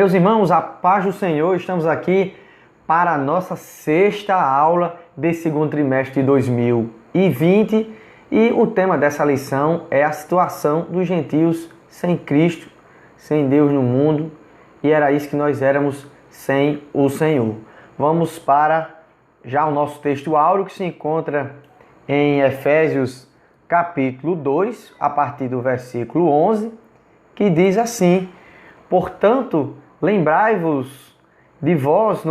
Meus irmãos, a paz do Senhor, estamos aqui para a nossa sexta aula desse segundo trimestre de 2020 e o tema dessa lição é a situação dos gentios sem Cristo, sem Deus no mundo, e era isso que nós éramos sem o Senhor. Vamos para já o nosso texto áureo que se encontra em Efésios capítulo 2, a partir do versículo 11, que diz assim: portanto, lembrai-vos de vós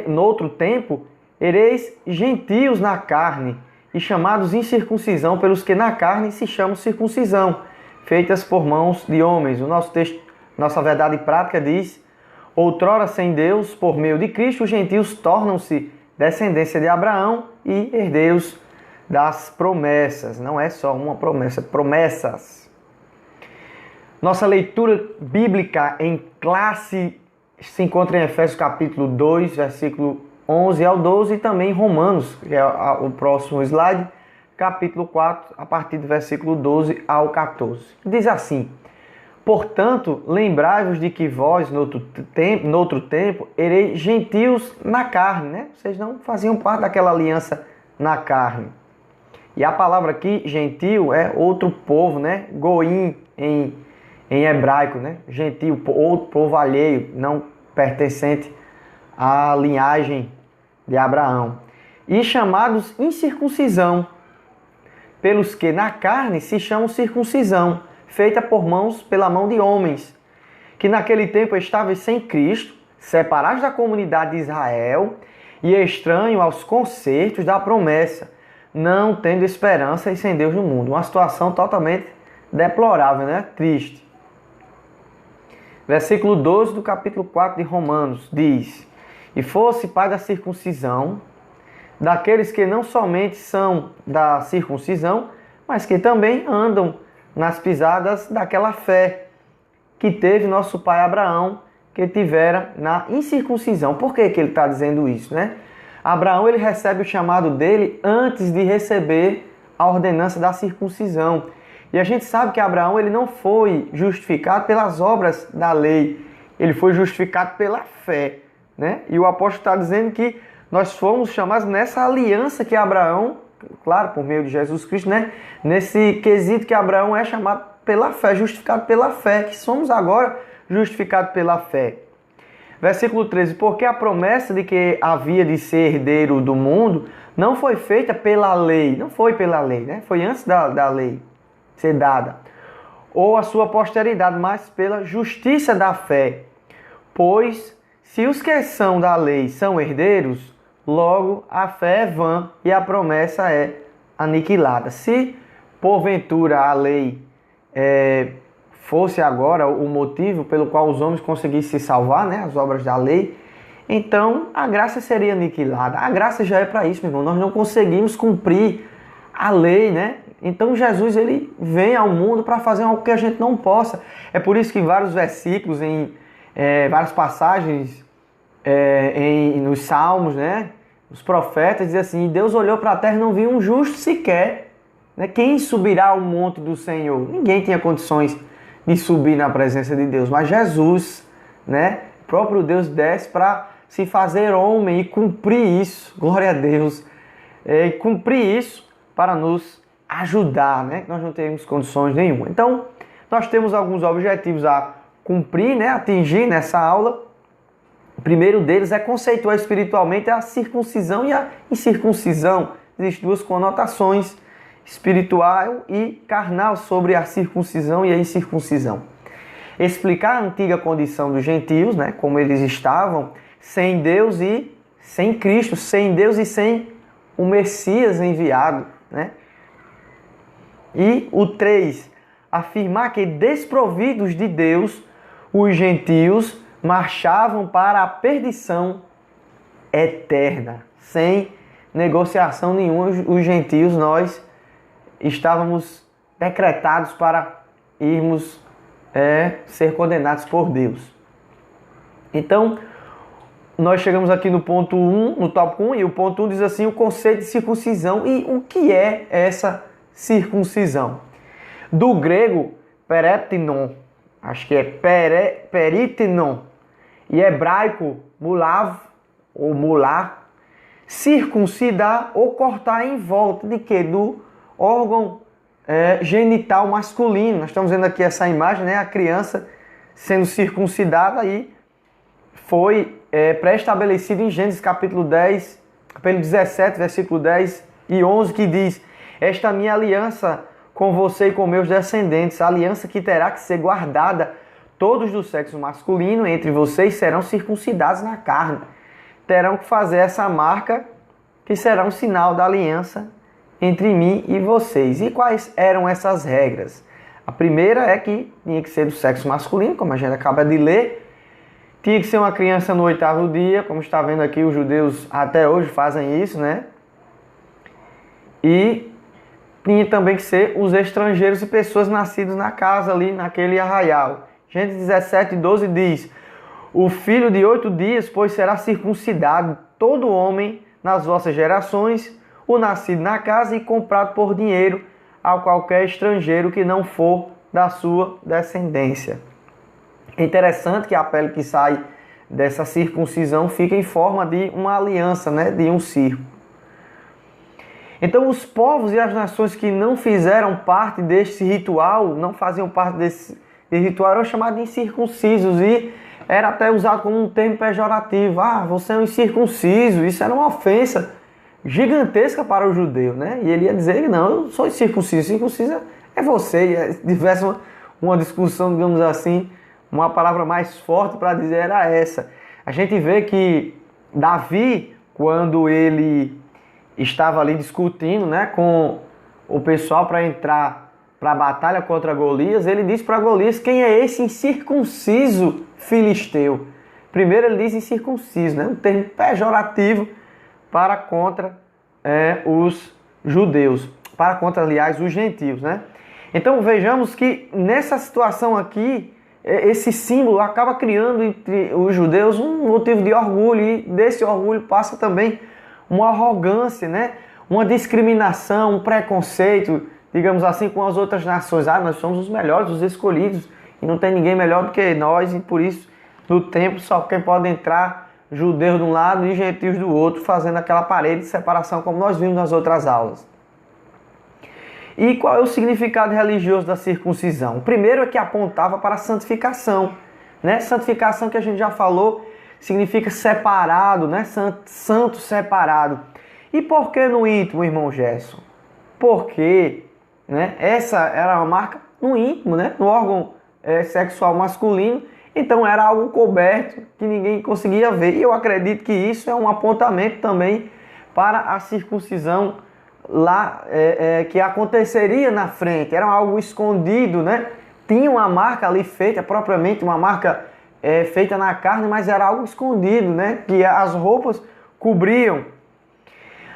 noutro tempo, ereis gentios na carne, e chamados incircuncisão pelos que na carne se chamam circuncisão, feitas por mãos de homens. O nosso texto, nossa verdade prática diz: outrora sem Deus, por meio de Cristo, os gentios tornam-se descendência de Abraão e herdeiros das promessas. Não é só uma promessa, promessas. Nossa leitura bíblica em classe se encontra em Efésios capítulo 2, versículo 11 ao 12, e também em Romanos, que é o próximo slide, capítulo 4, a partir do versículo 12 ao 14. Diz assim: portanto, lembrai-vos de que vós, noutro tempo, ereis gentios na carne, né? Vocês não faziam parte daquela aliança na carne. E a palavra aqui, gentio, é outro povo, né? Goim em hebraico, né? Gentio, outro povo alheio, não pertencente à linhagem de Abraão. E chamados incircuncisão, pelos que na carne se chamam circuncisão, feita pela mão de homens, que naquele tempo estavam sem Cristo, separados da comunidade de Israel e estranho aos concertos da promessa, não tendo esperança e sem Deus no mundo. Uma situação totalmente deplorável, né? Triste. Versículo 12 do capítulo 4 de Romanos diz: e fosse pai da circuncisão, daqueles que não somente são da circuncisão, mas que também andam nas pisadas daquela fé que teve nosso pai Abraão, que tivera na incircuncisão. Por que ele está dizendo isso, né? Abraão, ele recebe o chamado dele antes de receber a ordenança da circuncisão. E a gente sabe que Abraão, ele não foi justificado pelas obras da lei, ele foi justificado pela fé, né? E o apóstolo está dizendo que nós fomos chamados nessa aliança que Abraão, claro, por meio de Jesus Cristo, né? Nesse quesito que Abraão é chamado pela fé, justificado pela fé, que somos agora justificados pela fé. Versículo 13, porque a promessa de que havia de ser herdeiro do mundo não foi feita pela lei, não foi pela lei, né? Foi antes da lei ser dada, ou a sua posteridade, mas pela justiça da fé. Pois, se os que são da lei são herdeiros, logo a fé é vã e a promessa é aniquilada. Se, porventura, a lei fosse agora o motivo pelo qual os homens conseguissem se salvar, né, as obras da lei, então a graça seria aniquilada. A graça já é para isso, meu irmão. Nós não conseguimos cumprir a lei, né? Então Jesus, ele vem ao mundo para fazer algo que a gente não possa. É por isso que em vários versículos, em várias passagens nos Salmos, né, os profetas dizem assim: Deus olhou para a terra e não viu um justo sequer, né? Quem subirá ao monte do Senhor? Ninguém tinha condições de subir na presença de Deus, mas Jesus, né, o próprio Deus desce para se fazer homem e cumprir isso, glória a Deus, cumprir isso para nos ajudar, né? Nós não temos condições nenhuma. Então, nós temos alguns objetivos a cumprir, né? Atingir nessa aula. O primeiro deles é conceituar espiritualmente a circuncisão e a incircuncisão. Existem duas conotações, espiritual e carnal, sobre a circuncisão e a incircuncisão. Explicar a antiga condição dos gentios, né? Como eles estavam sem Deus e sem Cristo, sem Deus e sem o Messias enviado, né? E o 3, afirmar que desprovidos de Deus, os gentios marchavam para a perdição eterna. Sem negociação nenhuma, os gentios, nós estávamos decretados para irmos ser condenados por Deus. Então, nós chegamos aqui no ponto 1, no tópico 1, e o ponto 1 diz assim: o conceito de circuncisão. E o que é essa circuncisão? Do grego, peretinon, acho que é peritnon, e hebraico mulav ou mular, circuncidar ou cortar em volta de quê? Do órgão genital masculino. Nós estamos vendo aqui essa imagem, né? A criança sendo circuncidada e foi pré-estabelecido em Gênesis capítulo 10, capítulo 17, versículo 10 e 11, que diz: esta minha aliança com você e com meus descendentes, a aliança que terá que ser guardada, todos do sexo masculino entre vocês serão circuncidados na carne. Terão que fazer essa marca que será um sinal da aliança entre mim e vocês. E quais eram essas regras? A primeira é que tinha que ser do sexo masculino, como a gente acaba de ler. Tinha que ser uma criança no 8º dia, como está vendo aqui, os judeus até hoje fazem isso, né? E tinha também que ser os estrangeiros e pessoas nascidas na casa ali, naquele arraial. Gênesis 17, 12 diz: o filho de 8 dias, pois será circuncidado todo homem nas vossas gerações, o nascido na casa e comprado por dinheiro a qualquer estrangeiro que não for da sua descendência. É interessante que a pele que sai dessa circuncisão fica em forma de uma aliança, né? De um círculo. Então os povos e as nações que não fizeram parte desse ritual, não faziam parte desse ritual, eram chamados de incircuncisos e era até usado como um termo pejorativo. Ah, você é um incircunciso. Isso era uma ofensa gigantesca para o judeu, né? E ele ia dizer: não, eu sou incircunciso. Circunciso é você. Se tivesse uma discussão, digamos assim, uma palavra mais forte para dizer era essa. A gente vê que Davi, quando ele estava ali discutindo, né, com o pessoal para entrar para a batalha contra Golias, ele disse para Golias: quem é esse incircunciso filisteu? Primeiro ele diz incircunciso, né, um termo pejorativo para contra os judeus, para contra, aliás, os gentios, né? Então vejamos que nessa situação aqui, esse símbolo acaba criando entre os judeus um motivo de orgulho, e desse orgulho passa também uma arrogância, né? Uma discriminação, um preconceito, digamos assim, com as outras nações. Ah, nós somos os melhores, os escolhidos, e não tem ninguém melhor do que nós, e por isso no templo só quem pode entrar, judeus de um lado e gentios do outro, fazendo aquela parede de separação como nós vimos nas outras aulas. E qual é o significado religioso da circuncisão? O primeiro é que apontava para a santificação, né? Santificação, que a gente já falou, significa separado, né? Santo separado. E por que no íntimo, irmão Gerson? Porque, né, essa era uma marca no íntimo, né? No órgão sexual masculino. Então era algo coberto que ninguém conseguia ver. E eu acredito que isso é um apontamento também para a circuncisão lá que aconteceria na frente. Era algo escondido, né? Tinha uma marca ali feita, propriamente uma marca feita na carne, mas era algo escondido, né? Que as roupas cobriam.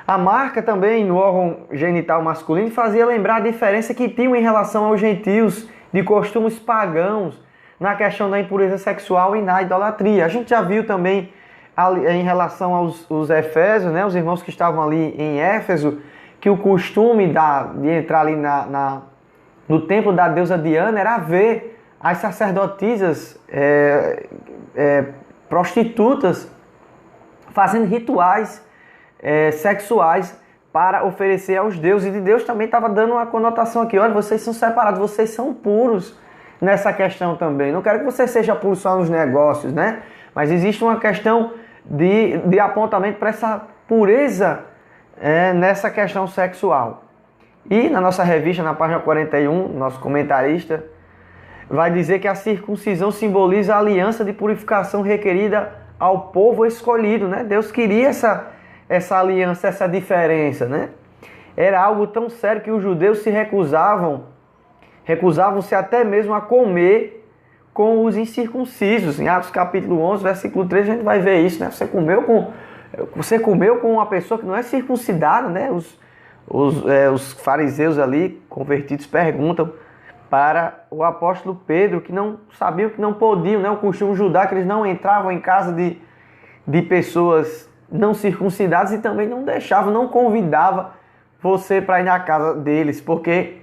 A marca também no órgão genital masculino fazia lembrar a diferença que tinham em relação aos gentios, de costumes pagãos, na questão da impureza sexual e na idolatria. A gente já viu também em relação aos Efésios, né, os irmãos que estavam ali em Éfeso, que o costume de entrar ali no templo da deusa Diana era ver as sacerdotisas prostitutas fazendo rituais sexuais para oferecer aos deuses. E Deus também estava dando uma conotação aqui: olha, vocês são separados, vocês são puros nessa questão também. Não quero que você seja puro só nos negócios, né? Mas existe uma questão de apontamento para essa pureza nessa questão sexual. E na nossa revista, na página 41, nosso comentarista vai dizer que a circuncisão simboliza a aliança de purificação requerida ao povo escolhido, né? Deus queria essa aliança, essa diferença, né? Era algo tão sério que os judeus se recusavam-se até mesmo a comer com os incircuncisos. Em Atos capítulo 11, versículo 3, a gente vai ver isso, né? Você comeu com uma pessoa que não é circuncidada, né? Os fariseus ali, convertidos, perguntam para o apóstolo Pedro, que não sabiam, que não podiam, né? O costume judaico, eles não entravam em casa de pessoas não circuncidadas e também não deixavam, não convidavam você para ir na casa deles, porque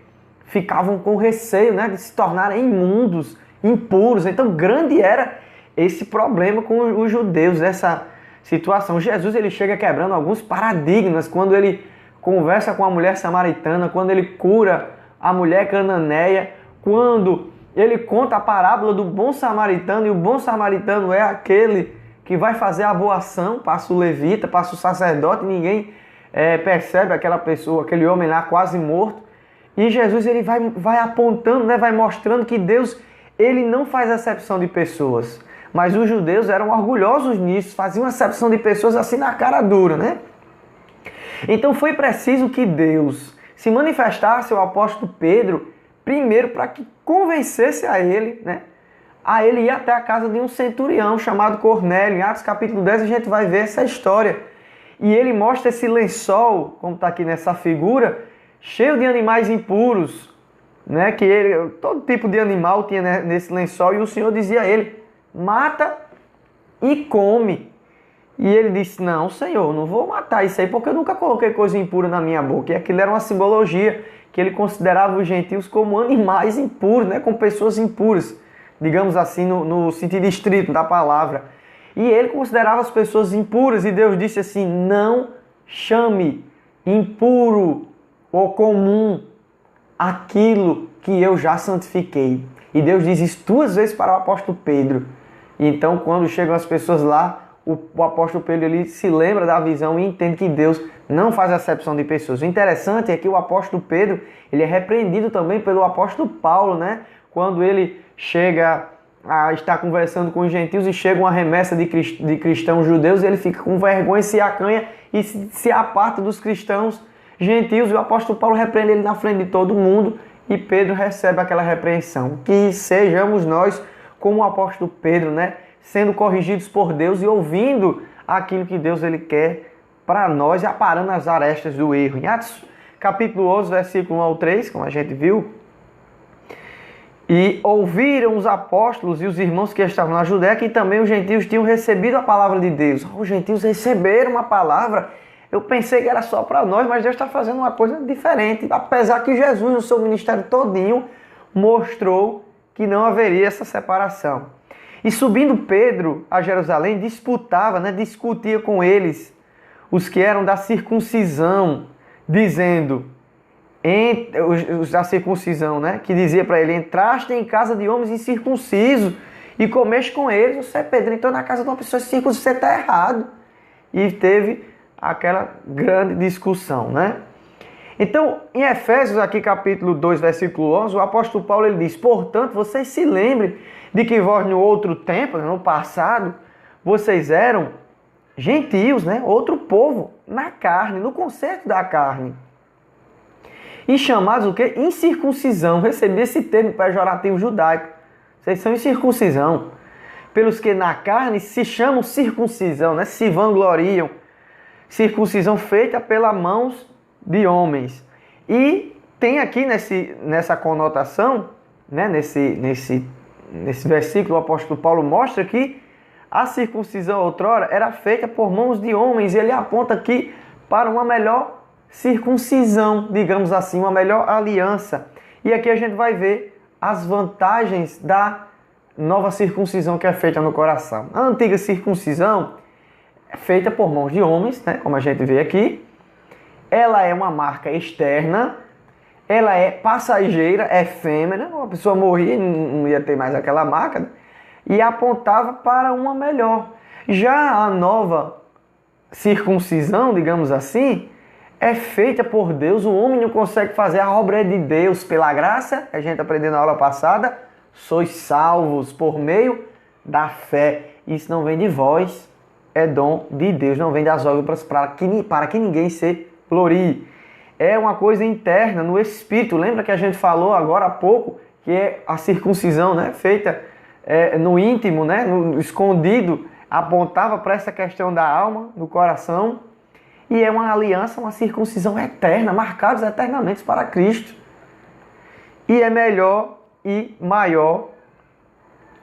ficavam com receio, né, de se tornarem imundos, impuros. Então grande era esse problema com os judeus, essa situação. Jesus ele chega quebrando alguns paradigmas quando ele conversa com a mulher samaritana, quando ele cura a mulher cananeia, quando ele conta a parábola do bom samaritano, e o bom samaritano é aquele que vai fazer a boa ação, passa o levita, passa o sacerdote, ninguém percebe aquela pessoa, aquele homem lá quase morto. E Jesus ele vai apontando, né, vai mostrando que Deus ele não faz acepção de pessoas. Mas os judeus eram orgulhosos nisso, faziam acepção de pessoas assim na cara dura, né? Então foi preciso que Deus se manifestasse ao apóstolo Pedro, primeiro para que convencesse a ele, né? A ele ir até a casa de um centurião chamado Cornélio. Em Atos capítulo 10 a gente vai ver essa história. E ele mostra esse lençol, como está aqui nessa figura, cheio de animais impuros, né? Que todo tipo de animal tinha nesse lençol, e o Senhor dizia a ele: mata e come. E ele disse: não, Senhor, não vou matar isso aí, porque eu nunca coloquei coisa impura na minha boca. E aquilo era uma simbologia que ele considerava os gentios como animais impuros, né? Como pessoas impuras, digamos assim, no sentido estrito da palavra. E ele considerava as pessoas impuras, e Deus disse assim: não chame impuro ou comum aquilo que eu já santifiquei. E Deus diz isso 2 vezes para o apóstolo Pedro. Então, quando chegam as pessoas lá, o apóstolo Pedro ele se lembra da visão e entende que Deus não faz acepção de pessoas. O interessante é que o apóstolo Pedro ele é repreendido também pelo apóstolo Paulo, né? Quando ele chega a estar conversando com os gentios e chega uma remessa de cristãos judeus, ele fica com vergonha, se acanha e se aparta dos cristãos gentios. E o apóstolo Paulo repreende ele na frente de todo mundo, e Pedro recebe aquela repreensão. Que sejamos nós como o apóstolo Pedro, né? Sendo corrigidos por Deus e ouvindo aquilo que Deus ele quer para nós e aparando as arestas do erro. Em Atos capítulo 11, versículo 1 ao 3, como a gente viu: e ouviram os apóstolos e os irmãos que estavam na Judéia que também os gentios tinham recebido a palavra de Deus. Os gentios receberam a palavra. Eu pensei que era só para nós, mas Deus está fazendo uma coisa diferente. Apesar que Jesus, no seu ministério todinho, mostrou que não haveria essa separação. E subindo Pedro a Jerusalém, disputava, né, discutia com eles, os que eram da circuncisão, dizendo, os da circuncisão, né, que dizia para ele: entraste em casa de homens incircuncisos e comeste com eles. Você, Pedro, entrou na casa de uma pessoa circuncisa, você está errado. E teve aquela grande discussão, né? Então, em Efésios, aqui capítulo 2, versículo 11, o apóstolo Paulo ele diz: portanto, vocês se lembrem de que vós no outro tempo, no passado, vocês eram gentios, né? Outro povo, na carne, no conceito da carne. E chamados o quê? Incircuncisão. Recebi esse termo pejorativo judaico. Vocês são incircuncisão. Pelos que na carne se chamam circuncisão, né? Se vangloriam. Circuncisão feita pelas mãos de homens. E tem aqui nessa conotação, né? Nesse versículo, o apóstolo Paulo mostra que a circuncisão outrora era feita por mãos de homens. E ele aponta aqui para uma melhor circuncisão, digamos assim, uma melhor aliança. E aqui a gente vai ver as vantagens da nova circuncisão que é feita no coração. A antiga circuncisão é feita por mãos de homens, né, como a gente vê aqui. Ela é uma marca externa, ela é passageira, efêmera. Uma pessoa morria e não ia ter mais aquela marca, né, e apontava para uma melhor. Já a nova circuncisão, digamos assim, é feita por Deus. O homem não consegue fazer a obra de Deus. Pela graça, a gente aprendeu na aula passada, sois salvos por meio da fé. Isso não vem de vós, é dom de Deus. Não vem das obras para que ninguém se glorie. É uma coisa interna, no espírito. Lembra que a gente falou agora há pouco que é a circuncisão, né? Feita no íntimo, né? No escondido, apontava para essa questão da alma, do coração. E é uma aliança, uma circuncisão eterna, marcados eternamente para Cristo. E é melhor e maior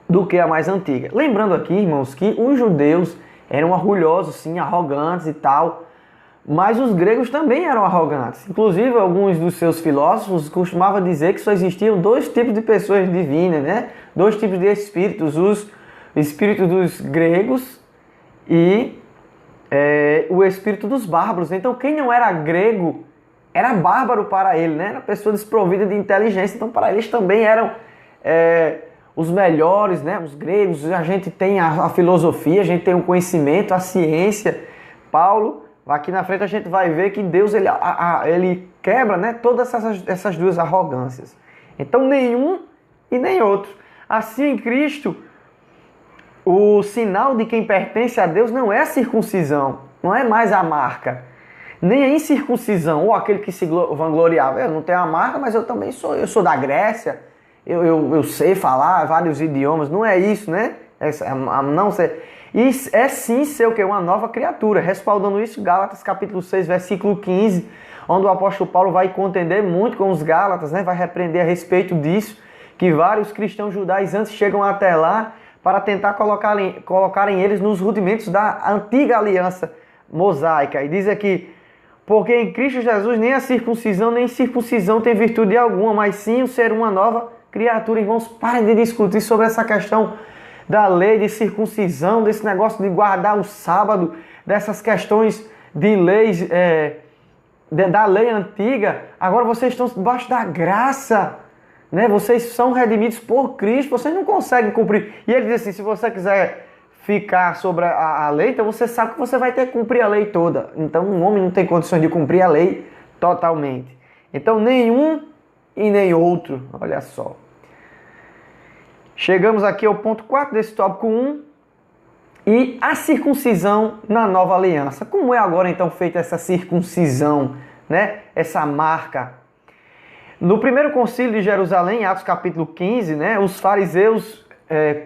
do que a mais antiga. Lembrando aqui, irmãos, que os judeus eram orgulhosos, sim, arrogantes e tal. Mas os gregos também eram arrogantes. Inclusive, alguns dos seus filósofos costumavam dizer que só existiam 2 tipos de pessoas divinas, né? 2 tipos de espíritos. Os o espírito dos gregos e o espírito dos bárbaros. Então quem não era grego era bárbaro para ele, né? Era pessoa desprovida de inteligência. Então para eles também eram os melhores, né? Os gregos. A gente tem a filosofia, a gente tem o conhecimento, a ciência. Paulo, aqui na frente a gente vai ver que Deus ele quebra, né, todas essas duas arrogâncias. Então nenhum e nem outro. Assim em Cristo, o sinal de quem pertence a Deus não é a circuncisão, não é mais a marca, nem a incircuncisão, ou aquele que se vangloriava. Eu não tenho a marca, mas eu também eu sou da Grécia, eu sei falar vários idiomas. Não é isso, né? Não ser. E é sim ser o quê? Uma nova criatura. Respaldando isso, Gálatas capítulo 6, versículo 15, onde o apóstolo Paulo vai contender muito com os Gálatas, né? Vai repreender a respeito disso, que vários cristãos judaizantes chegam até lá para tentar colocarem eles nos rudimentos da antiga aliança mosaica. E diz aqui: porque em Cristo Jesus nem a circuncisão nem circuncisão tem virtude alguma, mas sim o ser uma nova criatura. Irmãos, parem de discutir sobre essa questão da lei de circuncisão, desse negócio de guardar o sábado, dessas questões de leis, da lei antiga. Agora vocês estão debaixo da graça, né? Vocês são redimidos por Cristo, vocês não conseguem cumprir. E ele diz assim: se você quiser ficar sobre a lei, então você sabe que você vai ter que cumprir a lei toda. Então um homem não tem condições de cumprir a lei totalmente. Então nenhum e nem outro, olha só. Chegamos aqui ao ponto 4 desse tópico 1. E a circuncisão na nova aliança. Como é agora então feita essa circuncisão, né? Essa marca? No primeiro concílio de Jerusalém, Atos capítulo 15, né? Os fariseus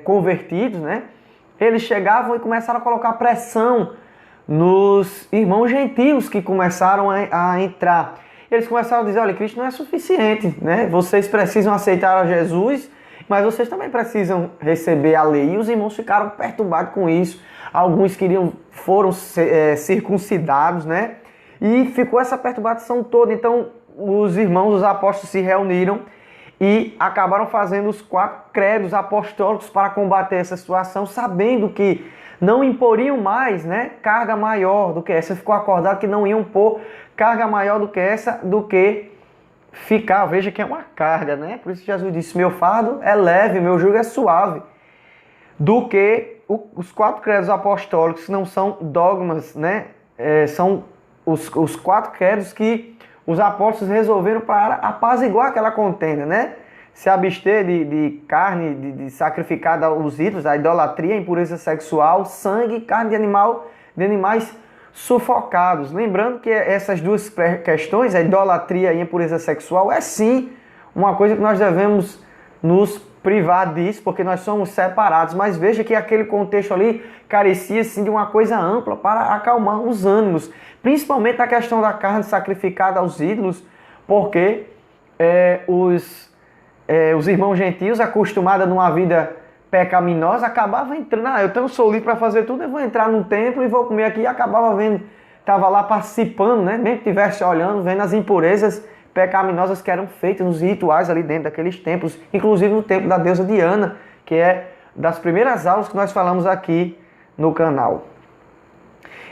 convertidos, né? Eles chegavam e começaram a colocar pressão nos irmãos gentios que começaram a entrar. Eles começaram a dizer: olha, Cristo não é suficiente, né? Vocês precisam aceitar a Jesus, mas vocês também precisam receber a lei. E os irmãos ficaram perturbados com isso. Alguns foram circuncidados, né? E ficou essa perturbação toda. Então os irmãos, os apóstolos se reuniram e acabaram fazendo os 4 credos apostólicos para combater essa situação, sabendo que não imporiam mais, né, carga maior do que essa. Ficou acordado que não iam pôr carga maior do que essa, do que ficar. Veja que é uma carga, né? Por isso Jesus disse: meu fardo é leve, meu jugo é suave. Do que os 4 credos apostólicos, que não são dogmas, né? São os 4 credos que os apóstolos resolveram para apaziguar aquela contenda, né? Se abster de carne, de sacrificada aos ídolos, a idolatria, a impureza sexual, sangue, carne de animais sufocados. Lembrando que essas duas questões, a idolatria e a impureza sexual, é sim uma coisa que nós devemos nos privar disso, porque nós somos separados. Mas veja que aquele contexto ali carecia sim de uma coisa ampla para acalmar os ânimos, principalmente a questão da carne sacrificada aos ídolos, porque os irmãos gentios, acostumados numa vida pecaminosa, acabavam entrando: eu sou livre para fazer tudo, eu vou entrar num templo e vou comer aqui. E acabava vendo, estava lá participando, né? Mesmo que estivesse olhando, vendo as impurezas pecaminosas que eram feitas nos rituais ali dentro daqueles templos, inclusive no templo da deusa Diana, que é das primeiras aulas que nós falamos aqui no canal.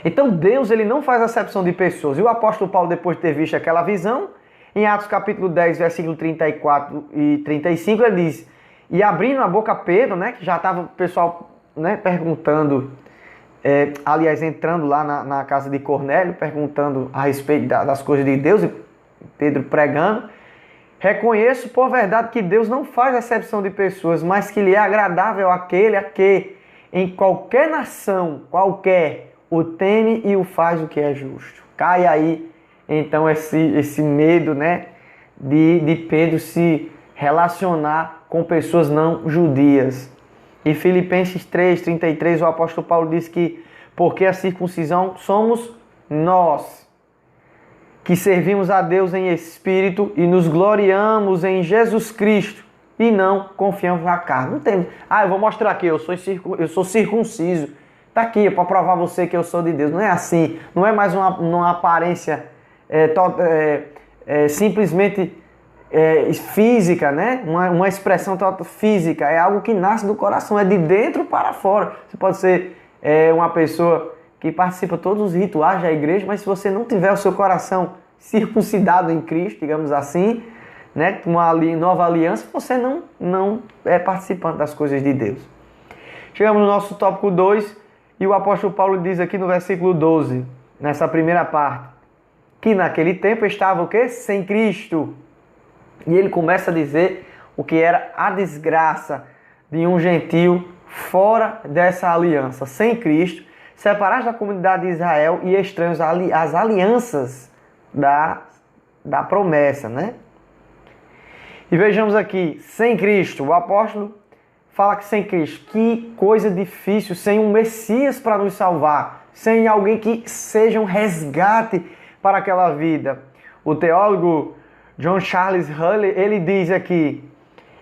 Então Deus, ele não faz acepção de pessoas. E o apóstolo Paulo, depois de ter visto aquela visão, em Atos capítulo 10, versículo 34 e 35, ele diz: e abrindo a boca Pedro, né, que já estava o pessoal, né, perguntando, aliás, entrando lá na casa de Cornélio, perguntando a respeito das coisas de Deus, e Pedro pregando: reconheço por verdade que Deus não faz acepção de pessoas, mas que lhe é agradável aquele a que em qualquer nação, qualquer, o teme e o faz o que é justo. Cai aí então esse medo, né, de Pedro se relacionar com pessoas não judias. E Filipenses 3:33, o apóstolo Paulo diz que porque a circuncisão somos nós, que servimos a Deus em espírito e nos gloriamos em Jesus Cristo e não confiamos na carne. Não tem, eu vou mostrar aqui, eu sou circunciso. Está aqui para provar a você que eu sou de Deus. Não é assim, não é mais uma aparência simplesmente física, né? Uma expressão física, é algo que nasce do coração, é de dentro para fora. Você pode ser uma pessoa que participa de todos os rituais da igreja, mas se você não tiver o seu coração circuncidado em Cristo, digamos assim, né? Uma nova aliança, você não é participante das coisas de Deus. Chegamos no nosso tópico 2, e o apóstolo Paulo diz aqui no versículo 12, nessa primeira parte, que naquele tempo estava o quê? Sem Cristo. E ele começa a dizer o que era a desgraça de um gentio fora dessa aliança, sem Cristo, separados da comunidade de Israel e estranhos às alianças da promessa, né? E vejamos aqui, sem Cristo, o apóstolo fala que sem Cristo, que coisa difícil, sem um Messias para nos salvar, sem alguém que seja um resgate para aquela vida. O teólogo John Charles Hulley, ele diz aqui,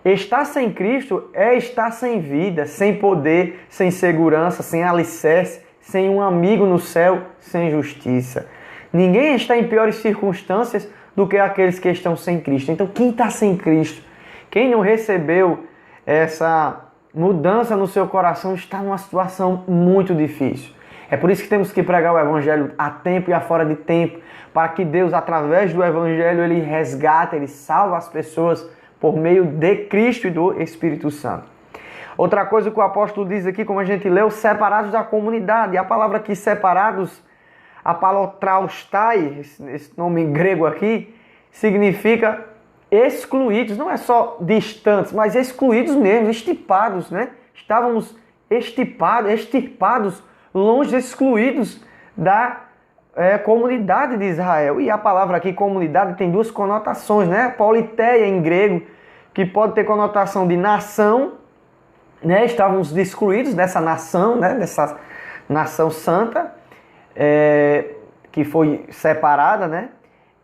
estar sem Cristo é estar sem vida, sem poder, sem segurança, sem alicerce, sem um amigo no céu, sem justiça. Ninguém está em piores circunstâncias do que aqueles que estão sem Cristo. Então, quem está sem Cristo, quem não recebeu essa mudança no seu coração, está numa situação muito difícil. É por isso que temos que pregar o Evangelho a tempo e a fora de tempo, para que Deus, através do Evangelho, Ele resgata, Ele salva as pessoas por meio de Cristo e do Espírito Santo. Outra coisa que o apóstolo diz aqui, como a gente leu, separados da comunidade. E a palavra aqui, separados, apalotraustai, esse nome grego aqui, significa excluídos. Não é só distantes, mas excluídos mesmo, extirpados, né? Estávamos extirpados, longe, excluídos da comunidade de Israel. E a palavra aqui, comunidade, tem duas conotações, né? Politeia em grego, que pode ter conotação de nação, né? Estávamos excluídos dessa nação, né? Dessa nação santa, que foi separada, né?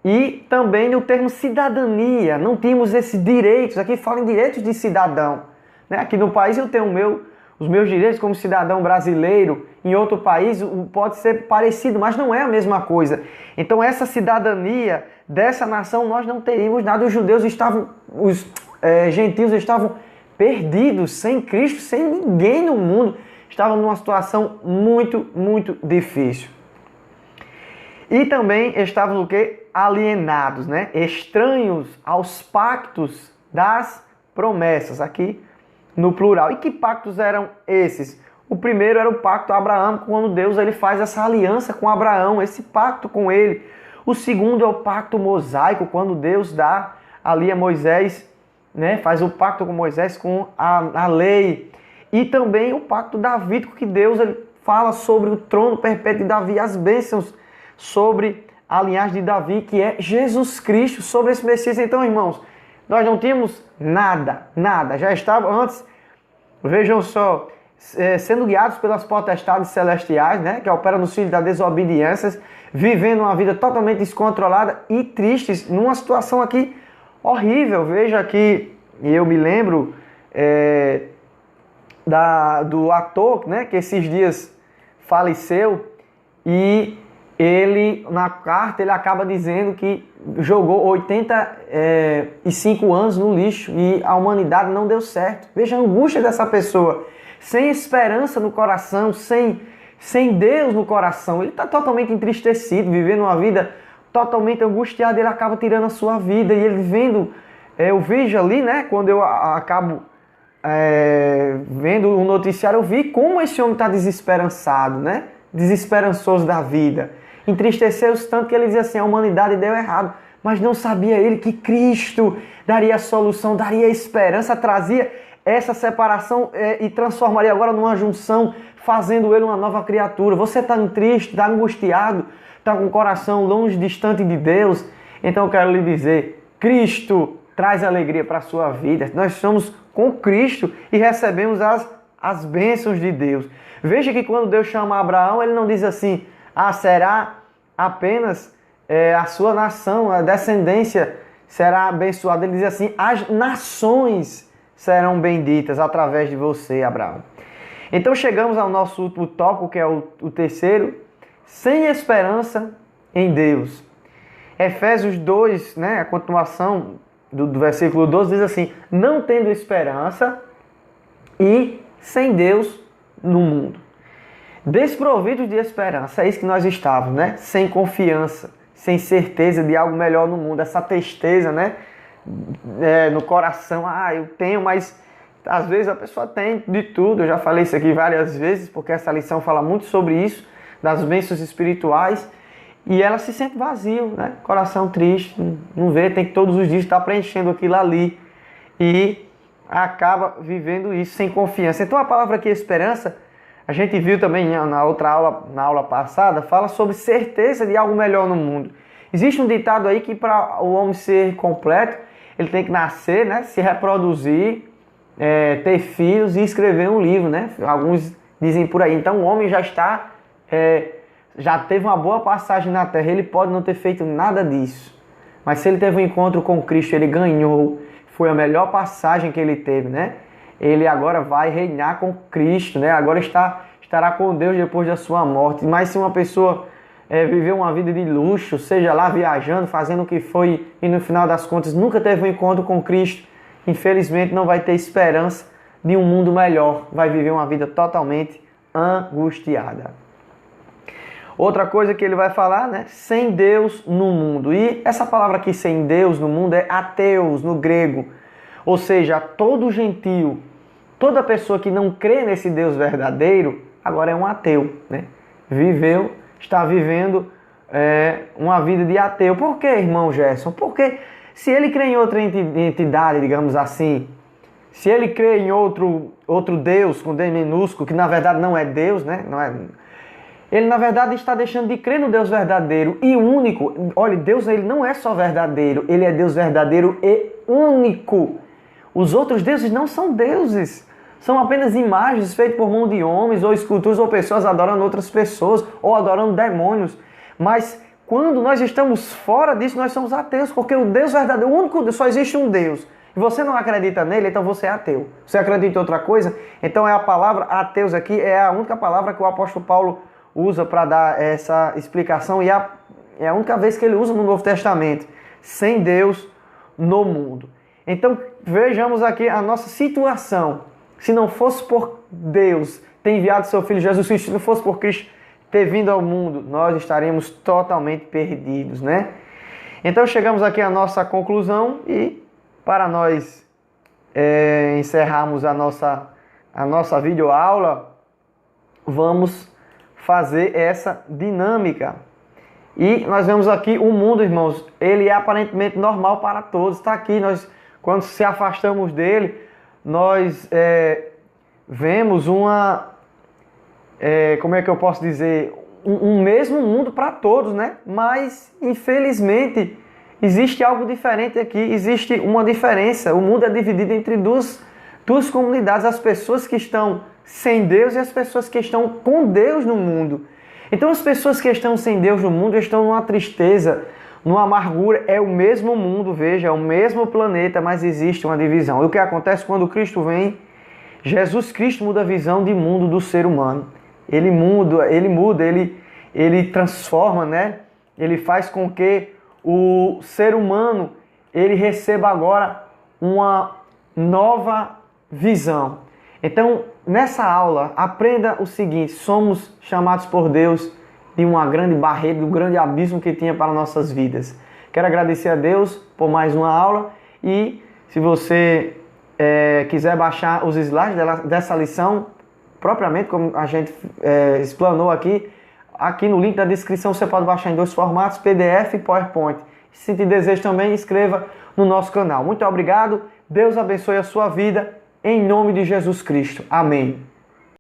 E também no termo cidadania, não tínhamos esses direitos. Aqui fala em direitos de cidadão, né? Aqui no país eu tenho os meus direitos como cidadão brasileiro. Em outro país pode ser parecido, mas não é a mesma coisa. Então essa cidadania dessa nação nós não teríamos nada. Os judeus estavam, os gentios estavam perdidos, sem Cristo, sem ninguém no mundo. Estavam numa situação muito, muito difícil. E também estavam o quê? Alienados, né? Estranhos aos pactos das promessas, aqui no plural. E que pactos eram esses? O primeiro era o pacto Abraão, quando Deus ele faz essa aliança com Abraão, esse pacto com ele. O segundo é o pacto mosaico, quando Deus dá ali a Moisés, né? Faz o pacto com Moisés com a lei. E também o pacto davídico, que Deus ele fala sobre o trono perpétuo de Davi, as bênçãos sobre a linhagem de Davi, que é Jesus Cristo, sobre esse Messias. Então, irmãos, nós não tínhamos nada. Já estava antes, vejam só, sendo guiados pelas potestades celestiais, né, que operam nos filhos da desobediência, vivendo uma vida totalmente descontrolada e tristes, numa situação aqui horrível. Veja aqui, eu me lembro do ator, né, que esses dias faleceu, e ele, na carta, ele acaba dizendo que jogou 85 anos no lixo e a humanidade não deu certo. Veja a angústia dessa pessoa, sem esperança no coração, sem Deus no coração. Ele está totalmente entristecido, vivendo uma vida totalmente angustiada. Ele acaba tirando a sua vida, e ele vendo, eu vejo ali, né, quando eu acabo vendo o noticiário, eu vi como esse homem está desesperançado, né, desesperançoso da vida. Entristeceu-se tanto que ele dizia assim, a humanidade deu errado, mas não sabia ele que Cristo daria a solução, daria a esperança, trazia essa separação e transformaria agora numa junção, fazendo ele uma nova criatura. Você está triste, está angustiado, está com o coração longe, distante de Deus? Então eu quero lhe dizer, Cristo traz alegria para a sua vida. Nós somos com Cristo e recebemos as bênçãos de Deus. Veja que quando Deus chama Abraão, ele não diz assim, será apenas a sua nação, a descendência será abençoada. Ele diz assim, as nações serão benditas através de você, Abraão. Então chegamos ao nosso último tópico, que é o terceiro, sem esperança em Deus. Efésios 2, né, a continuação do versículo 12 diz assim: não tendo esperança e sem Deus no mundo. Desprovidos de esperança, é isso que nós estávamos, né? Sem confiança, sem certeza de algo melhor no mundo, essa tristeza, né? No coração, eu tenho, mas às vezes a pessoa tem de tudo. Eu já falei isso aqui várias vezes, porque essa lição fala muito sobre isso, das bênçãos espirituais, e ela se sente vazio, né? Coração triste, não vê, tem que todos os dias estar preenchendo aquilo ali, e acaba vivendo isso sem confiança. Então a palavra aqui, esperança, a gente viu também na outra aula, na aula passada, fala sobre certeza de algo melhor no mundo. Existe um ditado aí que para o homem ser completo, ele tem que nascer, né, se reproduzir, ter filhos e escrever um livro, né? Alguns dizem por aí. Então o homem já está, já teve uma boa passagem na terra. Ele pode não ter feito nada disso, mas se ele teve um encontro com Cristo, ele ganhou. Foi a melhor passagem que ele teve, né? Ele agora vai reinar com Cristo, né? Agora estará com Deus depois da sua morte. Mas se uma pessoa viveu uma vida de luxo, seja lá viajando, fazendo o que foi, e no final das contas nunca teve um encontro com Cristo, infelizmente não vai ter esperança de um mundo melhor. Vai viver uma vida totalmente angustiada. Outra coisa que ele vai falar, né? Sem Deus no mundo. E essa palavra aqui, sem Deus no mundo, é ateus no grego. Ou seja, todo gentio, toda pessoa que não crê nesse Deus verdadeiro, agora é um ateu, né? Está vivendo uma vida de ateu. Por que, irmão Gerson? Porque se ele crê em outra entidade, digamos assim, se ele crê em outro Deus com D minúsculo, que na verdade não é Deus, né? Ele na verdade está deixando de crer no Deus verdadeiro e único. Olha, Deus ele não é só verdadeiro, ele é Deus verdadeiro e único. Os outros deuses não são deuses, são apenas imagens feitas por mão de homens, ou esculturas, ou pessoas adorando outras pessoas, ou adorando demônios. Mas quando nós estamos fora disso, nós somos ateus, porque o Deus verdadeiro, o único Deus, só existe um Deus. E você não acredita nele, então você é ateu. Você acredita em outra coisa? Então a palavra ateus aqui é a única palavra que o apóstolo Paulo usa para dar essa explicação, e é a única vez que ele usa no Novo Testamento. Sem Deus no mundo. Então vejamos aqui a nossa situação. Se não fosse por Deus ter enviado seu Filho Jesus Cristo, se não fosse por Cristo ter vindo ao mundo, nós estaríamos totalmente perdidos, né? Então chegamos aqui à nossa conclusão, e para nós encerrarmos a nossa videoaula, vamos fazer essa dinâmica. E nós vemos aqui o mundo, irmãos, ele é aparentemente normal para todos. Está aqui, nós, quando se afastamos dele, nós vemos como é que eu posso dizer, um mesmo mundo para todos, né? Mas, infelizmente, existe algo diferente aqui, existe uma diferença. O mundo é dividido entre duas comunidades, as pessoas que estão sem Deus e as pessoas que estão com Deus no mundo. Então as pessoas que estão sem Deus no mundo estão numa tristeza, numa amargura. É o mesmo mundo, veja, é o mesmo planeta, mas existe uma divisão. E o que acontece quando Cristo vem? Jesus Cristo muda a visão de mundo do ser humano. Ele transforma, né? Ele faz com que o ser humano ele receba agora uma nova visão. Então, nessa aula, aprenda o seguinte: somos chamados por Deus de uma grande barreira, do grande abismo que tinha para nossas vidas. Quero agradecer a Deus por mais uma aula, e se você quiser baixar os slides dessa lição, propriamente como a gente explanou aqui no link da descrição você pode baixar em 2 formatos, PDF e PowerPoint. Se te deseja também, inscreva no nosso canal. Muito obrigado, Deus abençoe a sua vida. Em nome de Jesus Cristo. Amém.